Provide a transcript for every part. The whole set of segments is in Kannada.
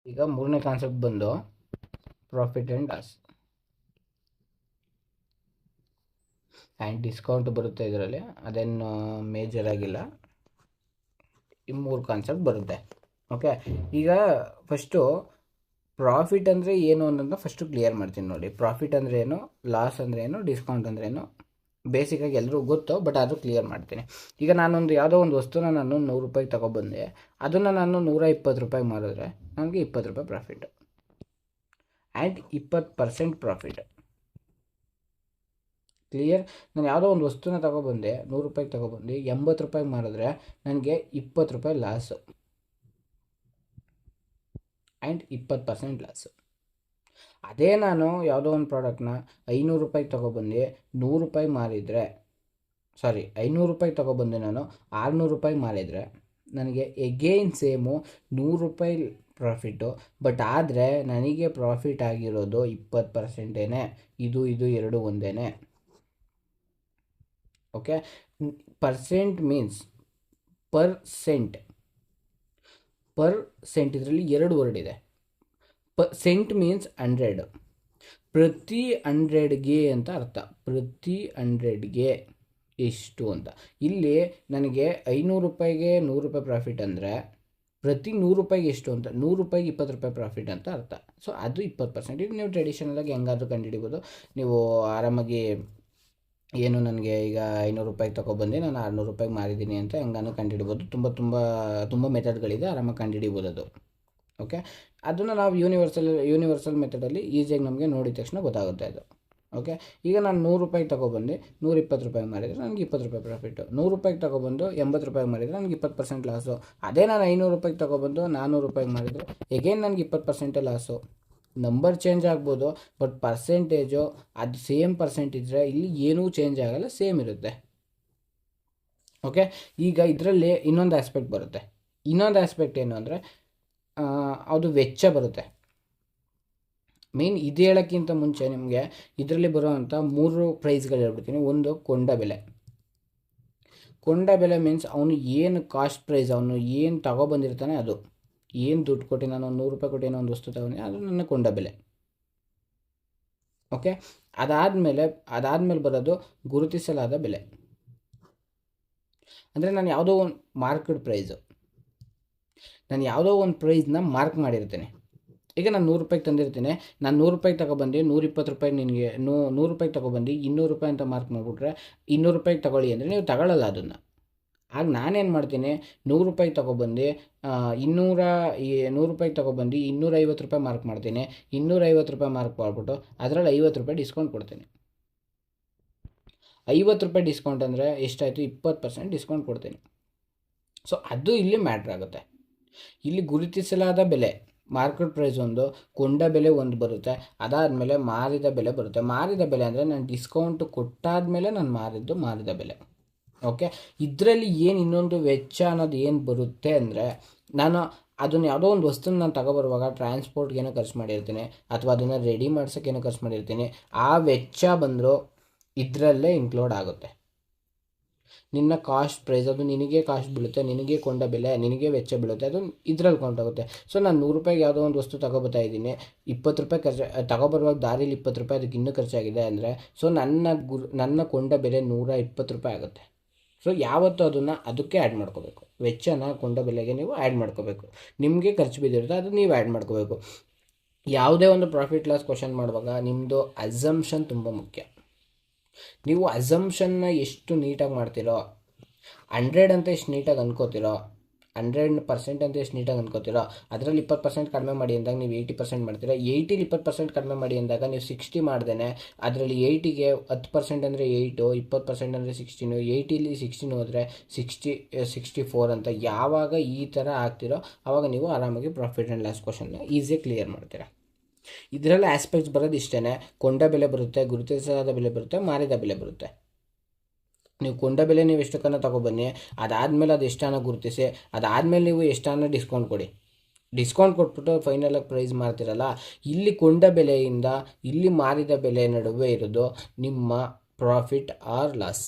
ಈಗ ಮೂರನೇ ಕಾನ್ಸೆಪ್ಟ್ ಬಂದು profit and loss and discount ಬರುತ್ತೆ ಇದರಲ್ಲಿ. ಅದೇನು ಮೇಜರ್ ಆಗಿಲ್ಲ. ಈ ಮೂರು ಕಾನ್ಸೆಪ್ಟ್ ಬರುತ್ತೆ. ಓಕೆ, ಈಗ ಫಸ್ಟು ಪ್ರಾಫಿಟ್ ಅಂದರೆ ಏನು ಅನ್ನೋದನ್ನ ಫಸ್ಟು ಕ್ಲಿಯರ್ ಮಾಡ್ತೀನಿ ನೋಡಿ. ಪ್ರಾಫಿಟ್ ಅಂದರೆ ಏನು, ಲಾಸ್ ಅಂದರೆ ಏನು, ಡಿಸ್ಕೌಂಟ್ ಅಂದರೆ ಏನು, ಬೇಸಿಕಾಗಿ ಎಲ್ಲರೂ ಗೊತ್ತು, ಬಟ್ ಅದು ಕ್ಲಿಯರ್ ಮಾಡ್ತೀನಿ. ಈಗ ನಾನೊಂದು ಯಾವುದೋ ಒಂದು ವಸ್ತುನ ನಾನು 100 ರೂಪಾಯಿಗೆ ತೊಗೊಬಂದೆ, ಅದನ್ನು ನಾನು 120 ರೂಪಾಯಿಗೆ ಮಾರಿದ್ರೆ ನನಗೆ 20 ರೂಪಾಯಿ ಪ್ರಾಫಿಟ್ ಆ್ಯಂಡ್ 20% ಪ್ರಾಫಿಟ್. ಕ್ಲಿಯರ್? ನಾನು ಯಾವುದೋ ಒಂದು ವಸ್ತುನ ತೊಗೊಬಂದೆ, 100 ರೂಪಾಯಿಗೆ ತೊಗೊಬಂದು 80 ರೂಪಾಯಿಗೆ ಮಾರಿದ್ರೆ ನನಗೆ 20 ರೂಪಾಯಿ ಲಾಸು ಆ್ಯಂಡ್ 20% ಲಾಸು. ಅದೇ ನಾನು ಯಾವುದೋ ಒಂದು ಪ್ರಾಡಕ್ಟ್ನ 500 ರೂಪಾಯಿಗೆ ತೊಗೊಬಂದು 100 ರೂಪಾಯಿಗೆ ಮಾರಿದರೆ, 500 ರೂಪಾಯಿಗೆ ತೊಗೊಬಂದು ನಾನು 600 ರೂಪಾಯಿಗೆ ಮಾರಿದರೆ ನನಗೆ ಎಗೇನ್ ಸೇಮು 100 ರೂಪಾಯಿ ಪ್ರಾಫಿಟ್ಟು. ಬಟ್ ಆದರೆ ನನಗೆ ಪ್ರಾಫಿಟ್ ಆಗಿರೋದು 20%. ಇದು ಎರಡು ಒಂದೇ. ಓಕೆ, ಪರ್ಸೆಂಟ್ ಮೀನ್ಸ್ ಪರ್ಸೆಂಟ್ ಇದರಲ್ಲಿ ಎರಡು ವರ್ಡ್ ಇದೆ. ಸೆಂಟ್ ಮೀನ್ಸ್ 100, ಪ್ರತಿ 100ಗೆ ಅಂತ ಅರ್ಥ. ಪ್ರತಿ 100ಗೆ ಎಷ್ಟು ಅಂತ. ಇಲ್ಲಿ ನನಗೆ 500 ರೂಪಾಯಿಗೆ 100 ರೂಪಾಯಿ ಪ್ರಾಫಿಟ್ ಅಂದರೆ ಪ್ರತಿ 100 ರೂಪಾಯಿಗೆ ಎಷ್ಟು ಅಂತ, 100 ರೂಪಾಯಿಗೆ 20 ರೂಪಾಯಿ ಪ್ರಾಫಿಟ್ ಅಂತ ಅರ್ಥ. ಸೊ ಅದು 20%. ಇದು ನೀವು ಟ್ರೆಡಿಷನಲಾಗಿ ಹೆಂಗಾದರೂ ಕಂಡುಹಿಡಿಬೋದು. ನೀವು ಆರಾಮಾಗಿ ಏನು ನನಗೆ ಈಗ 500 ರೂಪಾಯಿಗೆ ತೊಗೊಬಂದು ನಾನು 600 ರೂಪಾಯಿಗೆ ಮಾರಿದ್ದೀನಿ ಅಂತ ಹೆಂಗಾನು ಕಂಡುಹಿಡ್ಬೋದು. ತುಂಬ ಮೆಥಡ್ಗಳಿದೆ, ಆರಾಮಾಗಿ ಕಂಡುಹಿಡಿಬೋದು ಅದು. ಓಕೆ, ಅದನ್ನು ನಾವು ಯೂನಿವರ್ಸಲ್ ಮೆಥಡಲ್ಲಿ ಈಸಿಯಾಗಿ ನಮಗೆ ನೋಡಿದ ತಕ್ಷಣ ಗೊತ್ತಾಗುತ್ತೆ ಅದು. ಓಕೆ, ಈಗ ನಾನು 100 ರೂಪಾಯಿಗೆ ತೊಗೊಬಂದು 120 ರೂಪಾಯಿಗೆ ಮಾರಿದರೆ ನನಗೆ 20 ರೂಪಾಯಿ ಪ್ರಾಫಿಟ್ಟು. 100 ರೂಪಾಯಿಗೆ ತೊಗೊಬಂದು 80 ರೂಪಾಯಿಗೆ ಮಾರಿದರೆ ನನಗೆ 20% ಲಾಸು. ಅದೇ ನಾನು 500 ರೂಪಾಯಿಗೆ ತೊಗೊಬಂದು 400 ರೂಪಾಯಿಗೆ ಮಾರಿದರೆ ಎಗೇನ್ ನನಗೆ 20% ಲಾಸು. ನಂಬರ್ ಚೇಂಜ್ ಆಗ್ಬೋದು, ಬಟ್ ಪರ್ಸೆಂಟೇಜು ಅದು ಸೇಮ್ ಪರ್ಸೆಂಟ್ ಇದ್ದರೆ ಇಲ್ಲಿ ಏನೂ ಚೇಂಜ್ ಆಗೋಲ್ಲ, ಸೇಮ್ ಇರುತ್ತೆ. ಓಕೆ, ಈಗ ಇದರಲ್ಲಿ ಇನ್ನೊಂದು ಆಸ್ಪೆಕ್ಟ್ ಬರುತ್ತೆ. ಇನ್ನೊಂದು ಆಸ್ಪೆಕ್ಟ್ ಏನು ಅಂದರೆ ಅದು ವೆಚ್ಚ ಬರುತ್ತೆ. ಇದು ಹೇಳೋಕ್ಕಿಂತ ಮುಂಚೆ ನಿಮಗೆ ಇದರಲ್ಲಿ ಬರುವಂಥ 3 ಪ್ರೈಸ್ಗಳು ಹೇಳ್ಬಿಡ್ತೀನಿ. ಒಂದು ಕೊಂಡ ಬೆಲೆ ಮೀನ್ಸ್ ಅವನು ಏನು ಕಾಸ್ಟ್ ಪ್ರೈಸ್, ಅವನು ಏನು ತಗೊಬಂದಿರ್ತಾನೆ ಅದು, ಏನು ದುಡ್ಡು ಕೊಟ್ಟು ನಾನು 100 ರೂಪಾಯಿ ಕೊಟ್ಟು ಏನೋ ಒಂದು ವಸ್ತು ತಗೊಂಡೆ, ಅದು ನನ್ನ ಕೊಂಡ ಬೆಲೆ. ಓಕೆ, ಅದಾದಮೇಲೆ ಬರೋದು ಗುರುತಿಸಲಾದ ಬೆಲೆ. ಅಂದರೆ ನಾನು ಯಾವುದೋ ಒಂದು ಮಾರ್ಕೆಟ್ ಪ್ರೈಸು, ನಾನು ಯಾವುದೋ ಒಂದು ಪ್ರೈಸ್ನ ಮಾರ್ಕ್ ಮಾಡಿರ್ತೇನೆ. ಈಗ ನಾನು 100 ರೂಪಾಯಿಗೆ ತಂದಿರ್ತೀನಿ, ನಾನು 100 ರೂಪಾಯಿಗೆ ತೊಗೊಬಂದು 120 ರೂಪಾಯಿ ನಿನಗೆ 100 ರೂಪಾಯಿಗೆ ತೊಗೊಬಂದು 200 ರೂಪಾಯಿ ಅಂತ ಮಾರ್ಕ್ ಮಾಡಿಬಿಟ್ರೆ 200 ರೂಪಾಯಿಗೆ ತೊಗೊಳ್ಳಿ ಅಂದರೆ ನೀವು ತಗೊಳ್ಳಲ್ಲ ಅದನ್ನು. ಆಗ ನಾನೇನು ಮಾಡ್ತೀನಿ, 100 ರೂಪಾಯಿಗೆ ತೊಗೊಬಂದು 100 ರೂಪಾಯಿಗೆ ತೊಗೊಬಂದು 250 ರೂಪಾಯಿ ಮಾರ್ಕ್ ಮಾಡ್ತೀನಿ. 250 ರೂಪಾಯಿ ಮಾರ್ಕ್ ಮಾಡಿಬಿಟ್ಟು ಅದರಲ್ಲಿ 50 ರೂಪಾಯಿ ಡಿಸ್ಕೌಂಟ್ ಕೊಡ್ತೀನಿ. 50 ರೂಪಾಯಿ ಡಿಸ್ಕೌಂಟ್ ಅಂದರೆ ಎಷ್ಟಾಯಿತು, 20% ಡಿಸ್ಕೌಂಟ್ ಕೊಡ್ತೀನಿ. ಸೊ ಅದು ಇಲ್ಲಿ ಮ್ಯಾಟ್ರ್ ಆಗುತ್ತೆ. ಇಲ್ಲಿ ಗುರುತಿಸಲಾದ ಬೆಲೆ ಮಾರ್ಕೆಟ್ ಪ್ರೈಸ್ ಒಂದು, ಕೊಂಡ ಬೆಲೆ ಒಂದು ಬರುತ್ತೆ. ಅದಾದಮೇಲೆ ಮಾರಿದ ಬೆಲೆ ಬರುತ್ತೆ. ಮಾರಿದ ಬೆಲೆ ಅಂದರೆ ನಾನು ಡಿಸ್ಕೌಂಟ್ ಕೊಟ್ಟಾದಮೇಲೆ ನಾನು ಮಾರಿದ ಬೆಲೆ. ಓಕೆ, ಇದರಲ್ಲಿ ಏನು ಇನ್ನೊಂದು ವೆಚ್ಚ ಅನ್ನೋದು ಏನು ಬರುತ್ತೆ ಅಂದರೆ, ನಾನು ಅದನ್ನು ಯಾವುದೋ ಒಂದು ವಸ್ತುನ ನಾನು ತಗೊಬರುವಾಗ ಟ್ರಾನ್ಸ್ಪೋರ್ಟ್ಗೇನೋ ಖರ್ಚು ಮಾಡಿರ್ತೀನಿ, ಅಥವಾ ಅದನ್ನು ರೆಡಿ ಮಾಡ್ಸೋಕ್ಕೇನೋ ಖರ್ಚು ಮಾಡಿರ್ತೀನಿ. ಆ ವೆಚ್ಚ ಬಂದರೂ ಇದರಲ್ಲೇ ಇನ್ಕ್ಲೂಡ್ ಆಗುತ್ತೆ. ನಿನ್ನ ಕಾಸ್ಟ್ ಪ್ರೈಸ್, ಅದು ನಿನಗೆ ಕಾಸ್ಟ್ ಬೀಳುತ್ತೆ, ನಿನಗೆ ಕೊಂಡ ಬೆಲೆ, ನಿನಗೆ ವೆಚ್ಚ ಬೀಳುತ್ತೆ, ಅದು ಇದರಲ್ಲಿ ಕೌಂಟ್ ಆಗುತ್ತೆ. ಸೊ ನಾನು 100 ರೂಪಾಯಿಗೆ ಯಾವುದೋ ಒಂದು ವಸ್ತು ತಗೊಬತ್ತಾ ಇದ್ದೀನಿ, 20 ರೂಪಾಯಿ ಖರ್ಚು ತಗೊಬರುವಾಗ ದಾರಿಲಿ 20 ರೂಪಾಯಿ ಅದಕ್ಕೆ ಇನ್ನೂ ಖರ್ಚಾಗಿದೆ ಅಂದರೆ, ಸೊ ನನ್ನ ಕೊಂಡ ಬೆಲೆ 120 ರೂಪಾಯಿ ಆಗುತ್ತೆ. ಸೊ ಯಾವತ್ತೂ ಅದನ್ನು ಅದಕ್ಕೆ ಆ್ಯಡ್ ಮಾಡ್ಕೋಬೇಕು. ವೆಚ್ಚನ ಕೊಂಡ ಬೆಲೆಗೆ ನೀವು ಆ್ಯಡ್ ಮಾಡ್ಕೋಬೇಕು. ನಿಮಗೆ ಖರ್ಚು ಬಿದ್ದಿರುತ್ತೆ, ಅದು ನೀವು ಆ್ಯಡ್ ಮಾಡ್ಕೋಬೇಕು. ಯಾವುದೇ ಒಂದು ಪ್ರಾಫಿಟ್ ಲಾಸ್ ಕ್ವಶನ್ ಮಾಡುವಾಗ ನಿಮ್ಮದು ಅಸಂಪ್ಷನ್ ತುಂಬ ಮುಖ್ಯ. ನೀವು ಅಸಂಪ್ಷನ್ನ ಎಷ್ಟು ನೀಟಾಗಿ ಮಾಡ್ತೀರೋ, 100 ಅಂತ ಎಷ್ಟು ನೀಟಾಗಿ ಅನ್ಕೋತಿರೋ, 100% ಅಂತ ಎಷ್ಟು ನೀಟಾಗಿ ಅನ್ಕೋತಿರೋ, ಅದರಲ್ಲಿ 20% ಕಡಿಮೆ ಮಾಡಿ ಅಂದಾಗ ನೀವು 80% ಮಾಡ್ತೀರಾ. 80ಲಿ 20% ಕಡಿಮೆ ಮಾಡಿ ಅಂದಾಗ ನೀವು 60 ಮಾಡ್ದೇನೆ ಅದರಲ್ಲಿ 80ಗೆ 10% ಅಂದರೆ 8, 20% ಅಂದರೆ 16, 80ಲಿ 16 ಹೋದರೆ 64 ಅಂತ ಯಾವಾಗ ಈ ಥರ ಆಗ್ತಿರೋ ಆವಾಗ ನೀವು ಆರಾಮಾಗಿ ಪ್ರಾಫಿಟ್ ಆ್ಯಂಡ್ ಲಾಸ್ ಕ್ವಶನ್ನ ಈಸಿಯಾಗಿ ಕ್ಲಿಯರ್ ಮಾಡ್ತೀರಾ. ಇದರಲ್ಲಿ ಆಸ್ಪೆಕ್ಟ್ಸ್ ಬರೋದು ಇಷ್ಟೇ. ಕೊಂಡ ಬೆಲೆ ಬರುತ್ತೆ, ಗುರುತಿಸಲಾದ ಬೆಲೆ ಬರುತ್ತೆ, ಮಾರಿದ ಬೆಲೆ ಬರುತ್ತೆ. ನೀವು ಕೊಂಡ ಬೆಲೆ ನೀವು ಎಷ್ಟಕ್ಕನ್ನ ತೊಗೊಬನ್ನಿ, ಅದಾದಮೇಲೆ ಅದು ಎಷ್ಟನ್ನ ಗುರುತಿಸಿ, ಅದಾದಮೇಲೆ ನೀವು ಎಷ್ಟನ್ನ ಡಿಸ್ಕೌಂಟ್ ಕೊಡಿ. ಡಿಸ್ಕೌಂಟ್ ಕೊಟ್ಬಿಟ್ಟು ಫೈನಲಾಗಿ ಪ್ರೈಸ್ ಮಾಡ್ತಿರಲ್ಲ, ಇಲ್ಲಿ ಕೊಂಡ ಬೆಲೆಯಿಂದ ಇಲ್ಲಿ ಮಾರಿದ ಬೆಲೆ ನಡುವೆ ಇರೋದು ನಿಮ್ಮ ಪ್ರಾಫಿಟ್ ಆರ್ ಲಾಸ್.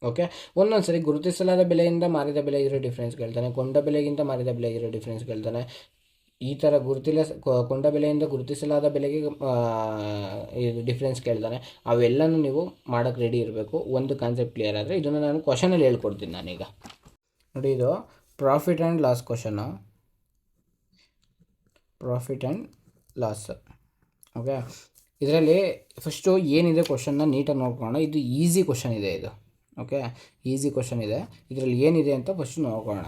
ಓಕೆ, ಒಂದೊಂದು ಸರಿ ಗುರುತಿಸಲಾದ ಬೆಲೆಯಿಂದ ಮಾರಿದ ಬೆಲೆ ಇರೋ ಡಿಫ್ರೆನ್ಸ್ ಕೇಳ್ತಾನೆ, ಕೊಂಡ ಬೆಲೆಗಿಂತ ಮಾರಿದ ಬೆಲೆ ಇರೋ ಡಿಫ್ರೆನ್ಸ್ ಕೇಳ್ತಾನೆ. ಈ ಥರ ಕೊಂಡ ಬೆಲೆಯಿಂದ ಗುರುತಿಸಲಾದ ಬೆಲೆಗೆ ಇದು ಡಿಫ್ರೆನ್ಸ್ ಕೇಳ್ತಾನೆ. ಅವೆಲ್ಲನೂ ನೀವು ಮಾಡೋಕ್ಕೆ ರೆಡಿ ಇರಬೇಕು. ಒಂದು ಕಾನ್ಸೆಪ್ಟ್ ಕ್ಲಿಯರ್ ಆದರೆ ಇದನ್ನು ನಾನು ಕ್ವಶನಲ್ಲಿ ಹೇಳ್ಕೊಡ್ತೀನಿ ನಾನೀಗ. ನೋಡಿ, ಇದು profit and loss question. Profit and loss. Okay, ಇದರಲ್ಲಿ ಫಸ್ಟು ಏನಿದೆ ಕ್ವಶನ್ನ ನೀಟಾಗಿ ನೋಡ್ಕೊಳ್ಳೋಣ. ಇದು ಈಸಿ ಕ್ವಶನ್ ಇದೆ ಇದು. ಓಕೆ, ಈಸಿ ಕ್ವಶನ್ ಇದೆ. ಇದರಲ್ಲಿ ಏನಿದೆ ಅಂತ ಫಸ್ಟು ನೋಡ್ಕೊಳ್ಳೋಣ.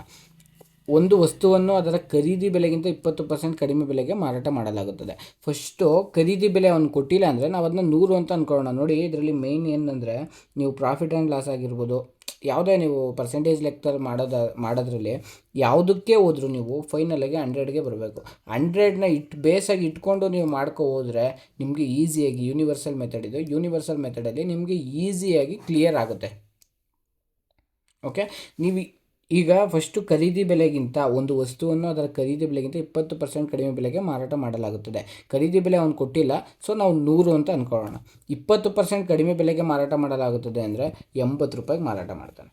ಒಂದು ವಸ್ತುವನ್ನು ಅದರ ಖರೀದಿ ಬೆಲೆಗಿಂತ 20% ಕಡಿಮೆ ಬೆಲೆಗೆ ಮಾರಾಟ ಮಾಡಲಾಗುತ್ತದೆ. ಫಸ್ಟು ಖರೀದಿ ಬೆಲೆ ಅವನು ಕೊಟ್ಟಿಲ್ಲ ಅಂದರೆ ನಾವು ಅದನ್ನ 100 ಅಂತ ಅಂದ್ಕೊಳ್ಳೋಣ. ನೋಡಿ, ಇದರಲ್ಲಿ ಮೇಯ್ನ್ ಏನಂದರೆ ನೀವು ಪ್ರಾಫಿಟ್ ಆ್ಯಂಡ್ ಲಾಸ್ ಆಗಿರ್ಬೋದು, ಯಾವುದೇ ನೀವು ಪರ್ಸೆಂಟೇಜ್ ಲೆಕ್ಕದಲ್ಲಿ ಮಾಡೋದ್ರಲ್ಲಿ ಯಾವುದಕ್ಕೆ ಹೋದರೂ ನೀವು ಫೈನಲಾಗಿ 100ಗೆ ಬರಬೇಕು. 100ನ ಬೇಸಾಗಿ ಇಟ್ಕೊಂಡು ನೀವು ಮಾಡ್ಕೊ ಹೋದರೆ ನಿಮಗೆ ಈಸಿಯಾಗಿ ಯೂನಿವರ್ಸಲ್ ಮೆಥಡ್ ಇದು. ಯೂನಿವರ್ಸಲ್ ಮೆಥಡಲ್ಲಿ ನಿಮಗೆ ಈಸಿಯಾಗಿ ಕ್ಲಿಯರ್ ಆಗುತ್ತೆ. ಓಕೆ, ನೀವು ಈಗ ಫಸ್ಟು ಖರೀದಿ ಬೆಲೆಗಿಂತ ಒಂದು ವಸ್ತುವನ್ನು ಅದರ ಖರೀದಿ ಬೆಲೆಗಿಂತ 20% ಕಡಿಮೆ ಬೆಲೆಗೆ ಮಾರಾಟ ಮಾಡಲಾಗುತ್ತದೆ. ಖರೀದಿ ಬೆಲೆ ಅವನು ಕೊಟ್ಟಿಲ್ಲ, ಸೊ ನಾವು 100 ಅಂತ ಅಂದ್ಕೊಳ್ಳೋಣ. 20% ಕಡಿಮೆ ಬೆಲೆಗೆ ಮಾರಾಟ ಮಾಡಲಾಗುತ್ತದೆ ಅಂದರೆ 80 ರೂಪಾಯಿಗೆ ಮಾರಾಟ ಮಾಡ್ತಾನೆ.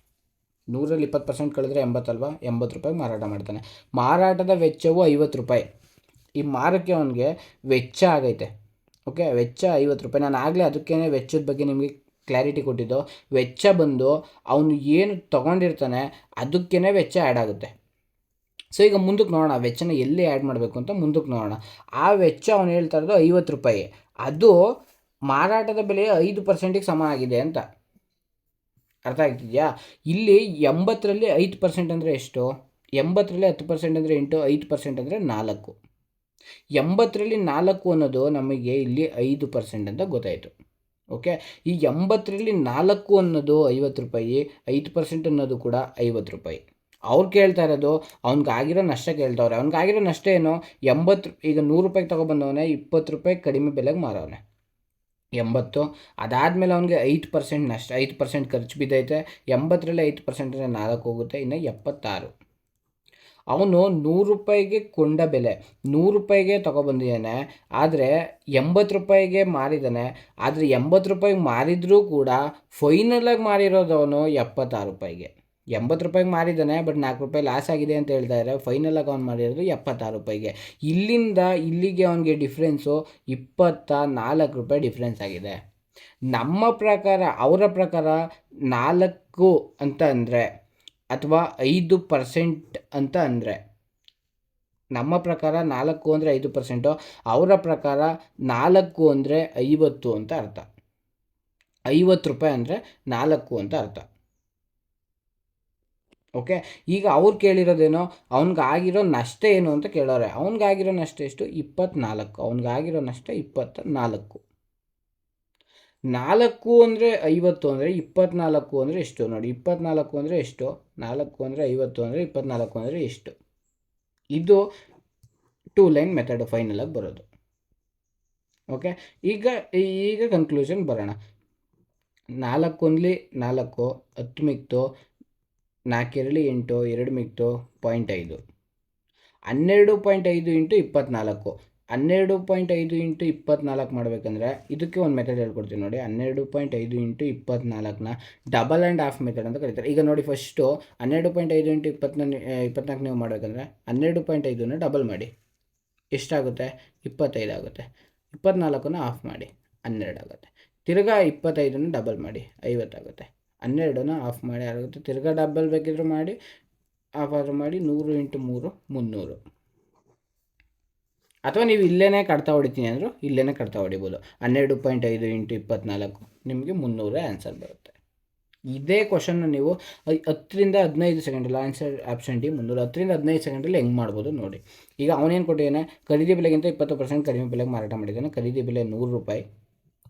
100ರಲ್ಲಿ 20% ಕಳೆದ್ರೆ 80 ಅಲ್ವಾ, 80 ರೂಪಾಯಿಗೆ ಮಾರಾಟ ಮಾಡ್ತಾನೆ. ಮಾರಾಟದ ವೆಚ್ಚವು 50 ರೂಪಾಯಿ. ಈ ಮಾರಕ್ಕೆ ಅವನಿಗೆ ವೆಚ್ಚ ಆಗೈತೆ. ಓಕೆ, ವೆಚ್ಚ 50 ರೂಪಾಯಿ. ನಾನು ಆಗಲೇ ಅದಕ್ಕೇ ವೆಚ್ಚದ ಬಗ್ಗೆ ನಿಮಗೆ ಕ್ಲಾರಿಟಿ ಕೊಟ್ಟಿದ್ದು. ವೆಚ್ಚ ಬಂದು ಅವನು ಏನು ತೊಗೊಂಡಿರ್ತಾನೆ ಅದಕ್ಕೇ ವೆಚ್ಚ ಆ್ಯಡ್ ಆಗುತ್ತೆ. ಸೊ ಈಗ ಮುಂದಕ್ಕೆ ನೋಡೋಣ, ವೆಚ್ಚನ ಎಲ್ಲಿ ಆ್ಯಡ್ ಮಾಡಬೇಕು ಅಂತ ಮುಂದಕ್ಕೆ ನೋಡೋಣ. ಆ ವೆಚ್ಚ ಅವನು ಹೇಳ್ತಾ ಇರೋದು 50 ರೂಪಾಯಿ. ಅದು ಮಾರಾಟದ ಬೆಲೆಯ 5%ಗೆ ಸಮ ಆಗಿದೆ ಅಂತ ಅರ್ಥ ಆಗ್ತಿದೆಯಾ? ಇಲ್ಲಿ 80ರಲ್ಲಿ 5% ಅಂದರೆ ಎಷ್ಟು? 80ರಲ್ಲಿ 10% ಅಂದರೆ 8, 5% ಅಂದರೆ 4. 80ರಲ್ಲಿ 4 ಅನ್ನೋದು ನಮಗೆ ಇಲ್ಲಿ 5% ಅಂತ ಗೊತ್ತಾಯಿತು. ಓಕೆ, ಈ 80ರಲ್ಲಿ 4 ಅನ್ನೋದು 50 ರೂಪಾಯಿ, 5% ಅನ್ನೋದು ಕೂಡ 50 ರೂಪಾಯಿ. ಅವ್ರು ಕೇಳ್ತಾ ಇರೋದು ಅವ್ನಿಗಾಗಿರೋ ನಷ್ಟ ಕೇಳ್ತವ್ರೆ. ಅವ್ನಿಗಾಗಿರೋ ನಷ್ಟ ಏನು? 80. ಈಗ 100 ರೂಪಾಯಿಗೆ ತೊಗೊಬಂದವನೇ 20 ರೂಪಾಯಿ ಕಡಿಮೆ ಬೆಲೆಗೆ ಮಾರವನೆ 80. ಅದಾದಮೇಲೆ ಅವನಿಗೆ 5% ನಷ್ಟ, 5% ಖರ್ಚು ಬಿದ್ದೈತೆ. 80ರಲ್ಲಿ 5% ಅಂದರೆ 4 ಹೋಗುತ್ತೆ, ಇನ್ನು 76. ಅವನು 100 ರೂಪಾಯಿಗೆ ಕೊಂಡ ಬೆಲೆ 100 ರೂಪಾಯಿಗೆ ತೊಗೊಬಂದಿದ್ದಾನೆ, ಆದರೆ 80 ರೂಪಾಯಿಗೆ ಮಾರಿದ್ದಾನೆ. ಆದರೆ 80 ರೂಪಾಯಿಗೆ ಮಾರಿದ್ರೂ ಕೂಡ ಫೈನಲಾಗಿ ಮಾರಿರೋದು ಅವನು 76 ರೂಪಾಯಿಗೆ. 80 ರೂಪಾಯಿಗೆ ಮಾರಿದ್ದಾನೆ, ಬಟ್ 4 ರೂಪಾಯಿ ಲಾಸ್ ಆಗಿದೆ ಅಂತ ಹೇಳ್ತಾ ಇದ್ದಾರೆ. ಫೈನಲಾಗಿ ಅವ್ನು ಮಾರಿರೋದು 76 ರೂಪಾಯಿಗೆ. ಇಲ್ಲಿಂದ ಇಲ್ಲಿಗೆ ಅವನಿಗೆ ಡಿಫ್ರೆನ್ಸು 24 ರೂಪಾಯಿ ಡಿಫ್ರೆನ್ಸ್ ಆಗಿದೆ. ನಮ್ಮ ಪ್ರಕಾರ, ಅವರ ಪ್ರಕಾರ 4 ಅಂತ ಅಂದರೆ ಅಥವಾ 5% ಅಂತ ಅಂದರೆ, ನಮ್ಮ ಪ್ರಕಾರ 4 ಅಂದರೆ 5%, ಅವರ ಪ್ರಕಾರ 4 ಅಂದರೆ 50 ಅಂತ ಅರ್ಥ. 50 ರೂಪಾಯಿ ಅಂದರೆ 4 ಅಂತ ಅರ್ಥ. ಓಕೆ, ಈಗ ಅವ್ರು ಕೇಳಿರೋದೇನೋ ಅವ್ನಿಗಾಗಿರೋ ನಷ್ಟ ಏನು ಅಂತ ಕೇಳೋರೆ. ಅವ್ನಿಗಾಗಿರೋ ನಷ್ಟ ಎಷ್ಟು? 24. ಅವ್ನಿಗಾಗಿರೋ ನಷ್ಟ 24. 4 ಅಂದರೆ 50 ಅಂದರೆ 24 ಅಂದರೆ ಎಷ್ಟು ನೋಡಿ? 24 ಅಂದರೆ ಎಷ್ಟು? 4 ಅಂದರೆ 50 ಅಂದರೆ 24 ಅಂದರೆ ಎಷ್ಟು? ಇದು 2 ಲೈನ್ ಮೆಥಡ್ ಫೈನಲಾಗಿ ಬರೋದು. ಓಕೆ, ಈಗ ಕನ್ಕ್ಲೂಷನ್ ಬರೋಣ. 4 1 4, 10 ಮಿಕ್ತು, 4 2 8, 2 ಮಿಕ್ತು 0.5. 12.5 ಇಂಟು 24. 12.5 ಇಂಟು 24 ಮಾಡಬೇಕಂದ್ರೆ ಇದಕ್ಕೆ ಒಂದು ಮೆಥಡ್ ಹೇಳ್ಕೊಡ್ತೀನಿ ನೋಡಿ. 12.5 ಇಂಟು 24ನ ಡಬಲ್ ಆ್ಯಂಡ್ ಹಾಫ್ ಮೆಥಡ್ ಅಂತ ಕರೀತಾರೆ. ಈಗ ನೋಡಿ, ಫಸ್ಟು 12.5 ಇಂಟು 24 ನೀವು ಮಾಡಬೇಕಂದ್ರೆ 12.5ನ ಡಬಲ್ ಮಾಡಿ, ಎಷ್ಟಾಗುತ್ತೆ? 25 ಆಗುತ್ತೆ. 24ನ ಹಾಫ್ ಮಾಡಿ 12 ಆಗುತ್ತೆ. ತಿರ್ಗಾ 25ನ ಡಬಲ್ ಮಾಡಿ 50 ಆಗುತ್ತೆ. 12ನ ಹಾಫ್ ಮಾಡಿ ಆಗುತ್ತೆ. ತಿರ್ಗಾ ಡಬಲ್ ಬೇಕಿದ್ರೆ ಮಾಡಿ, ಹಾಫ್ ಆದರೂ ಮಾಡಿ. 100 ಇಂಟು 3 300. ಅಥವಾ ನೀವು ಇಲ್ಲೇ ಕಡ್ತಾ ಹೊಡಿತೀನಿ ಅಂದರು ಇಲ್ಲೇ ಕಡ್ತಾ ಹೊಡಿಬೋದು. 12.5 ಇಂಟು 24 ನಿಮಗೆ 300 ಆನ್ಸರ್ ಬರುತ್ತೆ. ಇದೇ ಕ್ವಶನ್ನ ನೀವು 10ರಿಂದ 15 ಸೆಕೆಂಡಲ್ಲಿ ಆನ್ಸರ್ ಆಪ್ಷನ್ ಡಿ 300. 10ರಿಂದ 15 ಸೆಕೆಂಡಲ್ಲಿ ಹೆಂಗೆ ಮಾಡ್ಬೋದು ನೋಡಿ. ಈಗ ಅವನೇನು ಕೊಟ್ಟಿದ್ದಾನೆ? ಖರೀದಿ ಬೆಲೆಗಿಂತ 20% ಕಡಿಮೆ ಬೆಲೆಗೆ ಮಾರಾಟ ಮಾಡಿದ್ದಾನೆ. ಖರೀದಿ ಬೆಲೆ 100 ರೂಪಾಯಿ,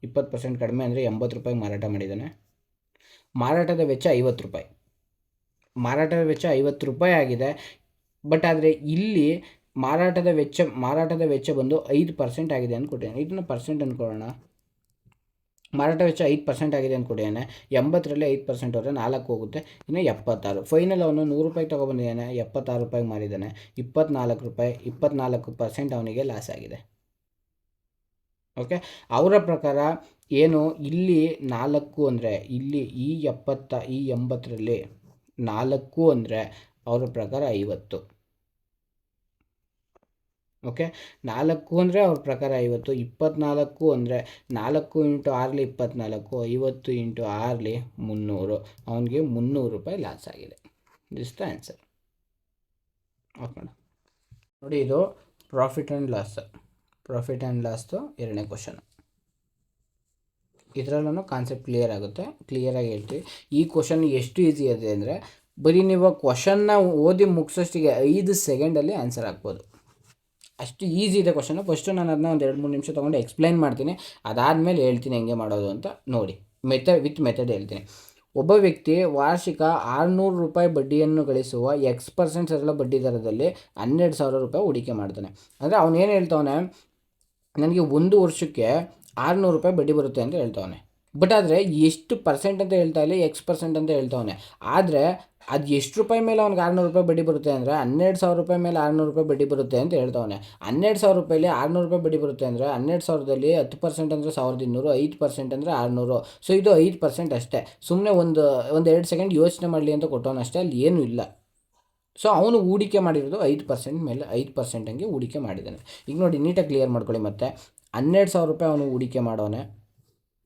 20% ಕಡಿಮೆ ಅಂದರೆ 80 ರೂಪಾಯಿಗೆ ಮಾರಾಟ ಮಾಡಿದ್ದಾನೆ. ಮಾರಾಟದ ವೆಚ್ಚ 50 ರೂಪಾಯಿ. ಮಾರಾಟದ ವೆಚ್ಚ 50 ರೂಪಾಯಿ ಆಗಿದೆ. ಬಟ್ ಆದರೆ ಇಲ್ಲಿ ಮಾರಾಟದ ವೆಚ್ಚ ಬಂದು 5% ಆಗಿದೆ ಅಂದ್ಕೊಟ್ಟಿದ್ದಾನೆ. ಇದನ್ನು ಪರ್ಸೆಂಟ್ ಅಂದ್ಕೊಳ್ಳೋಣ. ಮಾರಾಟ ವೆಚ್ಚ 5% ಆಗಿದೆ ಅಂದ್ಕೊಟ್ಟಿದ್ದಾನೆ. 80ರಲ್ಲಿ 5% ಹೋದರೆ 4 ಹೋಗುತ್ತೆ, ಇನ್ನು 76. ಫೈನಲ್ ಅವನು 100 ರೂಪಾಯಿ ತೊಗೊಬಂದಿದ್ದಾನೆ, 76 ರೂಪಾಯಿಗೆ ಮಾರಿದ್ದಾನೆ. 24 ರೂಪಾಯಿ, 24% ಅವನಿಗೆ ಲಾಸ್ ಆಗಿದೆ. ಓಕೆ, ಅವರ ಪ್ರಕಾರ ಏನು ಇಲ್ಲಿ 4 ಅಂದರೆ ಇಲ್ಲಿ ಈ 80ರಲ್ಲಿ 4 ಅಂದರೆ ಅವರ ಪ್ರಕಾರ 50. ಓಕೆ, 4 ಅಂದರೆ ಅವ್ರ ಪ್ರಕಾರ 50. 24 ಅಂದರೆ 4 ಇಂಟು 6ಲಿ 24, 50 ಇಂಟು 6ಲಿ 300. ಅವನಿಗೆ 300 ರೂಪಾಯಿ ಲಾಸ್ ಆಗಿದೆ. This the answer. ಓಕೆ ನೋಡಿ, ಇದು ಪ್ರಾಫಿಟ್ ಆ್ಯಂಡ್ ಲಾಸ್ದು 2ನೇ ಕ್ವಶನ್. ಇದರಲ್ಲೂ ಕಾನ್ಸೆಪ್ಟ್ ಕ್ಲಿಯರ್ ಆಗುತ್ತೆ, ಕ್ಲಿಯರಾಗಿ ಹೇಳ್ತೀವಿ. ಈ ಕ್ವಶನ್ ಎಷ್ಟು ಈಸಿ ಇದೆ ಅಂದರೆ ಬರೀ ನೀವು ಕ್ವಶನ್ನ ಓದಿ ಮುಗಿಸೋಷ್ಟಿಗೆ 5 ಸೆಕೆಂಡಲ್ಲಿ ಆನ್ಸರ್ ಆಗ್ಬೋದು. ಅಷ್ಟು ಈಸಿ ಇದೆ ಕ್ವಶನು. ಫಸ್ಟು ನಾನು ಅದನ್ನ ಒಂದು 2-3 ನಿಮಿಷ ತೊಗೊಂಡು ಎಕ್ಸ್ಪ್ಲೈನ್ ಮಾಡ್ತೀನಿ, ಅದಾದಮೇಲೆ ಹೇಳ್ತೀನಿ ಹೆಂಗೆ ಮಾಡೋದು ಅಂತ. ನೋಡಿ, ಮೆಥಡ್ ಹೇಳ್ತೀನಿ. ಒಬ್ಬ ವ್ಯಕ್ತಿ ವಾರ್ಷಿಕ 600 ರೂಪಾಯಿ ಬಡ್ಡಿಯನ್ನು ಗಳಿಸುವ X% ಸರಳ ಬಡ್ಡಿ ದರದಲ್ಲಿ 12,000 ರೂಪಾಯಿ ಹೂಡಿಕೆ ಮಾಡ್ತಾನೆ. ಅಂದರೆ ಅವನೇನು ಹೇಳ್ತಾವನೆ, ನನಗೆ 1 ವರ್ಷಕ್ಕೆ 600 ರೂಪಾಯಿ ಬಡ್ಡಿ ಬರುತ್ತೆ ಅಂತ ಹೇಳ್ತಾವನೆ. ಬಟ್ ಆದರೆ ಎಷ್ಟು ಪರ್ಸೆಂಟ್ ಅಂತ ಹೇಳ್ತಾ ಇಲ್ಲ, X% ಅಂತ ಹೇಳ್ತಾವನೆ. ಆದರೆ ಅದು ಎಷ್ಟು ರೂಪಾಯಿ ಮೇಲೆ ಅವ್ನಿಗೆ 600 ರೂಪಾಯಿ ಬಡ್ಡಿ ಬರುತ್ತೆ ಅಂದರೆ 12,000 ರೂಪಾಯಿ ಮೇಲೆ 600 ರೂಪಾಯಿ ಬಡ್ಡಿ ಬರುತ್ತೆ ಅಂತ ಹೇಳ್ತಾವನೆ. 12,000 ರೂಪಾಯಿಲಿ 600 ರೂಪಾಯಿ ಬಡ್ಡಿ ಬರುತ್ತೆ ಅಂದರೆ 12,000ದಲ್ಲಿ 10% ಅಂದರೆ 1,200, 5% ಅಂದರೆ 600. ಸೊ ಇದು 5% ಅಷ್ಟೇ. ಸುಮ್ಮನೆ ಒಂದು 2 ಸೆಕೆಂಡ್ ಯೋಚನೆ ಮಾಡಲಿ ಅಂತ ಕೊಟ್ಟವನು ಅಷ್ಟೇ, ಅಲ್ಲಿ ಏನೂ ಇಲ್ಲ. ಸೊ ಅವನು ಹೂಡಿಕೆ ಮಾಡಿರೋದು 5% ಮೇಲೆ 5% ಹಂಗೆ ಹೂಡಿಕೆ ಮಾಡಿದ್ದಾನೆ. ಈಗ ನೋಡಿ, ನೀಟಾಗಿ ಕ್ಲಿಯರ್ ಮಾಡ್ಕೊಳ್ಳಿ. ಮತ್ತು 12,000 ರೂಪಾಯಿ ಅವನು ಹೂಡಿಕೆ ಮಾಡೋನೆ.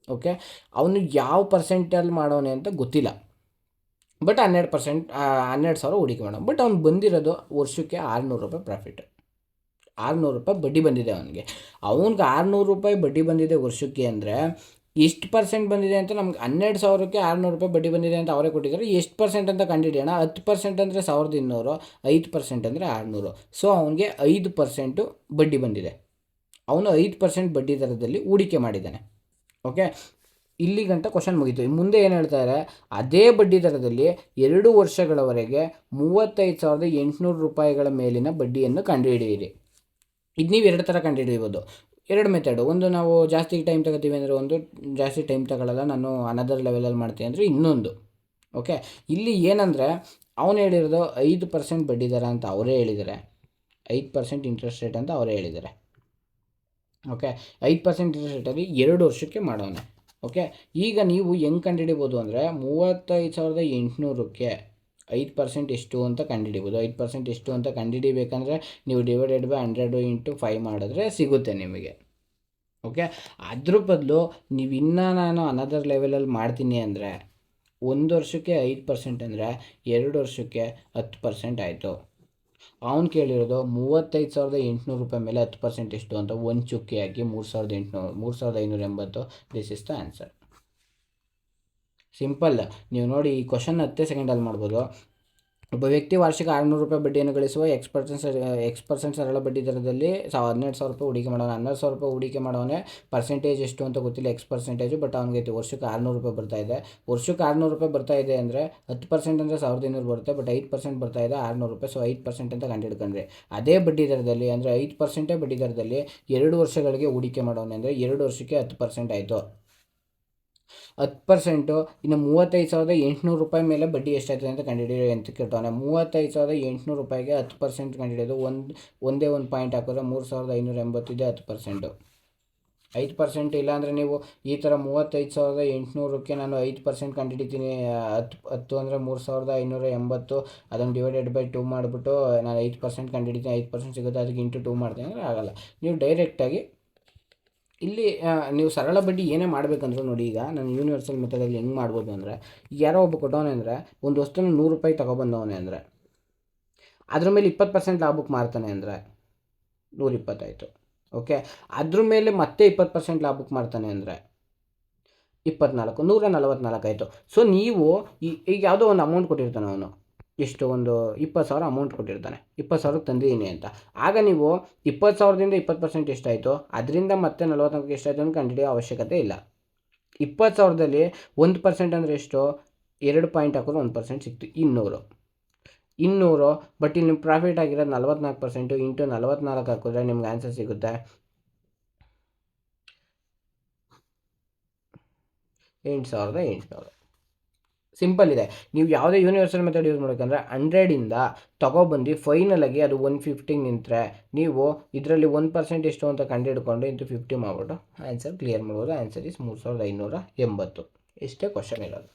ಓಕೆ, ಅವನು ಯಾವ ಪರ್ಸೆಂಟಲ್ಲಿ ಮಾಡೋನೆ ಅಂತ ಗೊತ್ತಿಲ್ಲ. ಬಟ್ 12,000 ಹೂಡಿಕೆ ಮಾಡೋಣ. ಬಟ್ ಅವ್ನು ಬಂದಿರೋದು ವರ್ಷಕ್ಕೆ 600 ರೂಪಾಯಿ ಪ್ರಾಫಿಟ್. 600 ರೂಪಾಯಿ ಬಡ್ಡಿ ಬಂದಿದೆ ಅವನಿಗೆ. 600 ರೂಪಾಯಿ ಬಡ್ಡಿ ಬಂದಿದೆ ವರ್ಷಕ್ಕೆ ಅಂದರೆ ಎಷ್ಟು ಪರ್ಸೆಂಟ್ ಬಂದಿದೆ ಅಂತ ನಮ್ಗೆ 12,000ಕ್ಕೆ 600 ರೂಪಾಯಿ ಬಡ್ಡಿ ಬಂದಿದೆ ಅಂತ ಅವರೇ ಕೊಟ್ಟಿದ್ದಾರೆ. ಎಷ್ಟು ಪರ್ಸೆಂಟ್ ಅಂತ ಕಂಡುಹಿಡಿಯೋಣ. 10% ಅಂದರೆ 1,200, 5% ಅಂದರೆ 600. ಸೊ ಅವನಿಗೆ 5% ಬಡ್ಡಿ ಬಂದಿದೆ. ಅವನು 5% ಬಡ್ಡಿ ದರದಲ್ಲಿ ಹೂಡಿಕೆ ಮಾಡಿದ್ದಾನೆ. ಓಕೆ, ಇಲ್ಲಿ ಗಂಟ ಕ್ವಶನ್ ಮುಗೀತು. ಮುಂದೆ ಏನು ಹೇಳ್ತಾರೆ, ಅದೇ ಬಡ್ಡಿ ದರದಲ್ಲಿ 2 ವರ್ಷಗಳವರೆಗೆ 35,800 ರೂಪಾಯಿಗಳ ಮೇಲಿನ ಬಡ್ಡಿಯನ್ನು ಕಂಡುಹಿಡಿಯಿರಿ. ಇದು ನೀವು 2 ಥರ ಕಂಡುಹಿಡಿಯಬಹುದು. 2 ಮೆಥಡು. ಒಂದು ನಾವು ಜಾಸ್ತಿ ಟೈಮ್ ತಗೋತೀವಿ ಅಂದರೆ ಒಂದು, ಜಾಸ್ತಿ ಟೈಮ್ ತಗೊಳ್ಳಲ್ಲ ನಾನು ಅನದರ್ ಲೆವೆಲಲ್ಲಿ ಮಾಡ್ತೀನಿ ಅಂದರೆ ಇನ್ನೊಂದು. ಓಕೆ, ಇಲ್ಲಿ ಏನಂದರೆ ಅವನು ಹೇಳಿರೋದು 5% ಬಡ್ಡಿ ದರ ಅಂತ ಅವರೇ ಹೇಳಿದ್ದಾರೆ, 5% ಇಂಟ್ರೆಸ್ಟ್ ರೇಟ್ ಅಂತ ಅವರೇ ಹೇಳಿದ್ದಾರೆ. ಓಕೆ, 5% ಇಂಟ್ರೆಸ್ಟ್ ರೇಟಲ್ಲಿ 2 ವರ್ಷಕ್ಕೆ ಮಾಡೋಣ. ಓಕೆ, ಈಗ ನೀವು ಹೆಂಗೆ ಕಂಡುಹಿಡಿಬೋದು ಅಂದರೆ 35,800ಕ್ಕೆ 5% ಎಷ್ಟು ಅಂತ ಕಂಡುಹಿಡಿಬೋದು. 5% ಎಷ್ಟು ಅಂತ ಕಂಡುಹಿಡಿಬೇಕಂದ್ರೆ ನೀವು ಡಿವೈಡೆಡ್ ಬೈ 100 ಇಂಟು 5 ಮಾಡಿದ್ರೆ ಸಿಗುತ್ತೆ ನಿಮಗೆ. ಓಕೆ, ಅದ್ರ ಬದಲು ನೀವು ಇನ್ನೂ ನಾನು ಅನದರ್ ಲೆವೆಲಲ್ಲಿ ಮಾಡ್ತೀನಿ ಅಂದರೆ 1 ವರ್ಷಕ್ಕೆ 5% ಅಂದರೆ 2 ವರ್ಷಕ್ಕೆ 10% ಆಯಿತು. ಅವನು ಕೇಳಿರೋದು 35,800 ರೂಪಾಯಿ ಮೇಲೆ 10% ಎಷ್ಟು ಅಂತ ಒಂದು ಚುಕ್ಕೆ ಹಾಕಿ 3,580. This is the answer. Simple. ನೀವು ನೋಡಿ, ಈ ಕ್ವಶನ್ 10 ಸೆಕೆಂಡಲ್ಲಿ ಮಾಡ್ಬೋದು. ಒಬ್ಬ ವ್ಯಕ್ತಿ ವಾರ್ಷಿಕ 600 ರೂಪಾಯಿ ಬಡ್ಡಿಯನ್ನು ಗಳಿಸುವ X% ಸರಳ ಬಡ್ಡಿ ದರದಲ್ಲಿ 12,000 ರೂಪಾಯಿ ಹೂಡಿಕೆ ಮಾಡೋಣ. 12,000 ರೂಪಾಯಿ ಹೂಡಿಕೆ ಮಾಡೋನೆ. ಪರ್ಸೆಂಟೇಜ್ ಎಷ್ಟು ಅಂತ ಗೊತ್ತಿಲ್ಲ, X%. ಬಟ್ ಅವ್ನಿಗೆ ವರ್ಷಕ್ಕೆ 600 ರೂಪಾಯಿ ಬರ್ತಾ ಇದೆ. ವರ್ಷಕ್ಕೆ 600 ರೂಪಾಯಿ ಬರ್ತಾ ಇದೆ ಅಂದರೆ 10% ಅಂದರೆ 1,200 ಬರುತ್ತೆ. ಬಟ್ 5% ಬರ್ತಾ ಇದೆ 600 ರೂಪಾಯಿ. ಸೊ 5% ಅಂತ ಕಂಡುಹಿಡ್ಕೊಂಡ್ರೆ ಅದೇ ಬಡ್ಡಿ ದರದಲ್ಲಿ ಅಂದರೆ 5% ಬಡ್ಡಿ ದರದಲ್ಲಿ 2 ವರ್ಷಗಳಿಗೆ ಹೂಡಿಕೆ ಮಾಡೋನೆ ಅಂದರೆ 2 ವರ್ಷಕ್ಕೆ 10% ಆಯಿತು. 10%. ಇನ್ನು 35,800 ರೂಪಾಯಿ ಮೇಲೆ ಬಡ್ಡಿ ಎಷ್ಟಾಯ್ತದೆ ಅಂತ ಕಂಡುಹಿಡಿಯೋದು ಅಂತ ಕೇಳ್ತಾನೆ. 35,800 ರೂಪಾಯಿಗೆ 10% ಕಂಡುಹಿಡಿಯೋದು ಒಂದೇ ಒಂದು ಪಾಯಿಂಟ್ ಹಾಕಿದ್ರೆ 3,580 ಇದೆ 10%. 5% ಇಲ್ಲಾಂದರೆ ನೀವು ಈ ಥರ 35,800ಕ್ಕೆ ನಾನು 5% ಕಂಡುಹಿಡಿತೀನಿ. 10 ಅಂದರೆ 3,580. ಅದನ್ನು ಡಿವೈಡೆಡ್ ಬೈ 2 ಮಾಡಿಬಿಟ್ಟು ನಾನು 5% ಕಂಡುಹಿಡಿತೀನಿ. 5% ಸಿಗುತ್ತೆ, ಅದಕ್ಕೆ ಇಂಟು 2 ಮಾಡ್ತೀನಿ ಅಂದರೆ ಆಗಲ್ಲ. ನೀವು ಡೈರೆಕ್ಟಾಗಿ ಇಲ್ಲಿ ನೀವು ಸರಳ ಬಡ್ಡಿ ಏನೇ ಮಾಡಬೇಕಂದ್ರೂ ನೋಡಿ, ಈಗ ನಾನು ಯೂನಿವರ್ಸಲ್ ಮೆಥಡಲ್ಲಿ ಹೆಂಗೆ ಮಾಡ್ಬೋದು ಅಂದರೆ, ಯಾರೋ ಒಬ್ಬ ಕೊಟ್ಟವನೆ ಅಂದರೆ ಒಂದು ವಸ್ತುನ 100 ರೂಪಾಯಿ ತೊಗೊಬಂದವನೆ ಅಂದರೆ ಅದ್ರ ಮೇಲೆ 20% ಲಾಭಕ್ಕೆ ಮಾರ್ತಾನೆ ಅಂದರೆ 120 ಆಯಿತು. ಓಕೆ, ಅದ್ರ ಮೇಲೆ ಮತ್ತೆ 20% ಲಾಭಕ್ಕೆ ಮಾರ್ತಾನೆ ಅಂದರೆ 24, 144 ಆಯಿತು. ಸೊ ನೀವು ಈಗ ಯಾವುದೋ ಒಂದು ಅಮೌಂಟ್ ಕೊಟ್ಟಿರ್ತಾನೆ ಅವನು, ಎಷ್ಟು ಒಂದು 20,000 ಅಮೌಂಟ್ ಕೊಟ್ಟಿರ್ತಾನೆ, 20,000ಕ್ಕೆ ತಂದಿದ್ದೀನಿ ಅಂತ. ಆಗ ನೀವು 20,000ದಿಂದ 20% ಎಷ್ಟಾಯಿತು, ಅದರಿಂದ ಮತ್ತೆ 44ಕ್ಕೆ ಎಷ್ಟಾಯಿತು ಅಂತ ಕಂಡುಹಿಡಿಯೋ ಅವಶ್ಯಕತೆ ಇಲ್ಲ. 20,000ದಲ್ಲಿ 1% ಅಂದರೆ ಎಷ್ಟು, 2 ಪಾಯಿಂಟ್ ಹಾಕಿದ್ರೆ 1% ಸಿಕ್ತು, 200. ಬಟ್ ಇಲ್ಲಿ ನಿಮ್ಗೆ ಪ್ರಾಫಿಟ್ ಆಗಿರೋದು 44%. ಇಂಟು 44 ಹಾಕಿದ್ರೆ ನಿಮ್ಗೆ ಆನ್ಸರ್ ಸಿಗುತ್ತೆ 8,800. ಸಿಂಪಲ್ ಇದೆ. ನೀವು ಯಾವುದೇ ಯೂನಿವರ್ಸಲ್ ಮೆಥಡ್ ಯೂಸ್ ಮಾಡಬೇಕಂದ್ರೆ 100ಇಂದ ತೊಗೊಬಂದು ಫೈನಲಾಗಿ ಅದು 150 ನಿಂತರೆ ನೀವು ಇದರಲ್ಲಿ 1% ಎಷ್ಟು ಅಂತ ಕಂಡುಹಿಡ್ಕೊಂಡು ಇಂಟು 50 ಮಾಡಿಬಿಟ್ಟು ಆನ್ಸರ್ ಕ್ಲಿಯರ್ ಮಾಡ್ಬೋದು. Answer is 3580. ಇಷ್ಟೇ ಕ್ವಶನ್ ಇರೋದು.